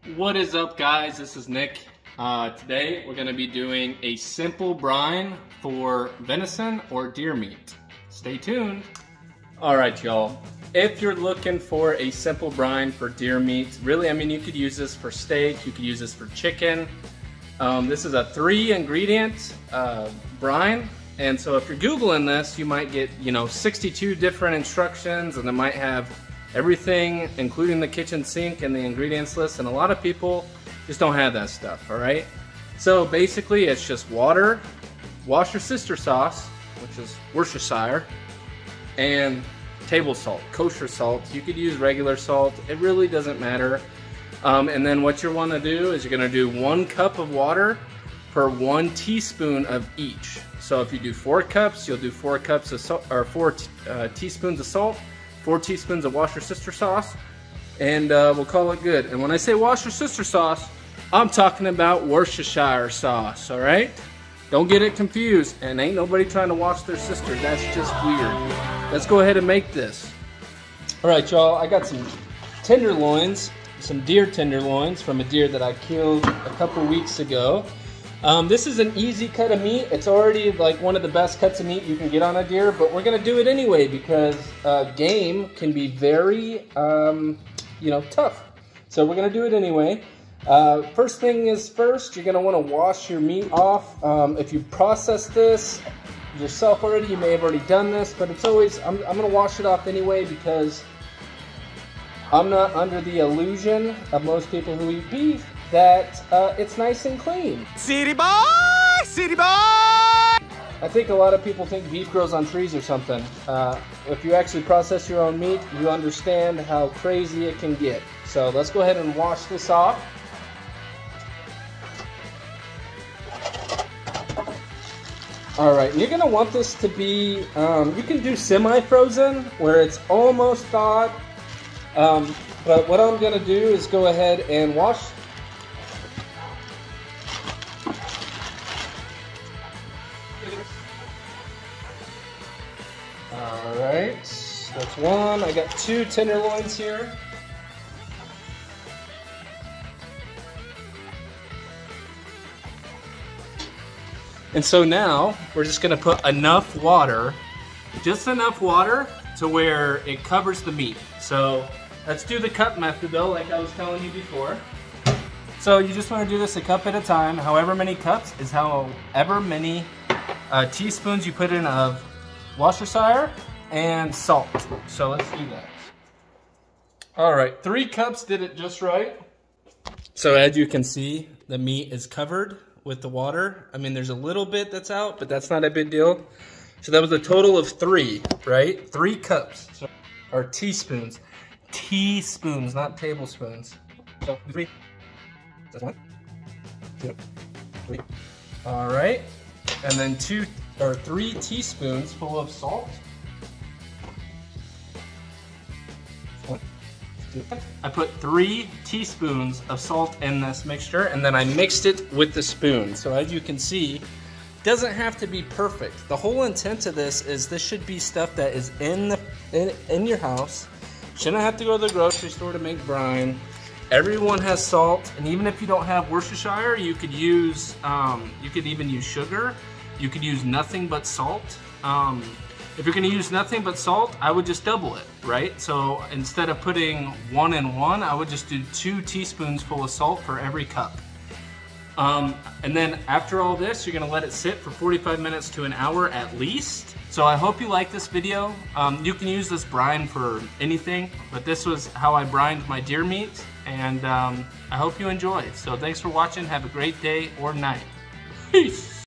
What is up, guys? This is Nick. Today we're going to be doing a simple brine for venison or deer meat. Stay tuned. Alright, y'all. If you're looking for a simple brine for deer meat, really, I mean, you could use this for steak, you could use this for chicken. This is a 3-ingredient brine, and so if you're Googling this, you might get, 62 different instructions, and it might have everything, including the kitchen sink and the ingredients list, and a lot of people just don't have that stuff, all right? So basically, it's just water, Worcestershire sauce, which is Worcestershire, and table salt, kosher salt. You could use regular salt. It really doesn't matter. And then what you want to do is you're going to do 1 cup of water per 1 teaspoon of each. So if you do 4 cups, you'll do 4 cups of salt, or 4 teaspoons of salt, 4 teaspoons of Worcestershire sauce, and we'll call it good. And when I say Worcestershire sauce, I'm talking about Worcestershire sauce, all right? Don't get it confused, and ain't nobody trying to wash their sister. That's just weird. Let's go ahead and make this. All right, y'all, I got some tenderloins, some deer tenderloins from a deer that I killed a couple weeks ago. This is an easy cut of meat. It's already like one of the best cuts of meat you can get on a deer, but we're gonna do it anyway because game can be very, tough. So we're gonna do it anyway. First thing is first, you're gonna wanna wash your meat off. If you process this yourself already, you may have already done this, but it's always, I'm gonna wash it off anyway because I'm not under the illusion of most people who eat beef that it's nice and clean. City boy! City boy! I think a lot of people think beef grows on trees or something. If you actually process your own meat, you understand how crazy it can get. So let's go ahead and wash this off. All right, you're gonna want this to be, you can do semi-frozen where it's almost thawed. But what I'm gonna do is go ahead and wash. All right, that's 1. I got 2 tenderloins here. And so now we're just gonna put enough water, just enough water to where it covers the meat. So let's do the cup method though, like I was telling you before. So you just wanna do this a cup at a time. However many cups is however many teaspoons you put in of Worcestershire and salt. So let's do that. All right, 3 cups did it just right. So as you can see, the meat is covered with the water. I mean, there's a little bit that's out, but that's not a big deal. So that was a total of 3, right? 3 cups, or teaspoons. Teaspoons, not tablespoons. So 3, that's 1, 2, 3. All right, and then 3 teaspoons full of salt. 1, 2. I put 3 teaspoons of salt in this mixture, and then I mixed it with the spoon. So as you can see, it doesn't have to be perfect. The whole intent of this is this should be stuff that is in your house. Shouldn't have to go to the grocery store to make brine. Everyone has salt, and even if you don't have Worcestershire, you could use, you could even use sugar. You could use nothing but salt. If you're gonna use nothing but salt, I would just double it, right? So instead of putting 1 and 1, I would just do 2 teaspoons full of salt for every cup. And then after all this, you're gonna let it sit for 45 minutes to an hour at least. So I hope you like this video. You can use this brine for anything, but this was how I brined my deer meat, and I hope you enjoy. So thanks for watching. Have a great day or night. Peace.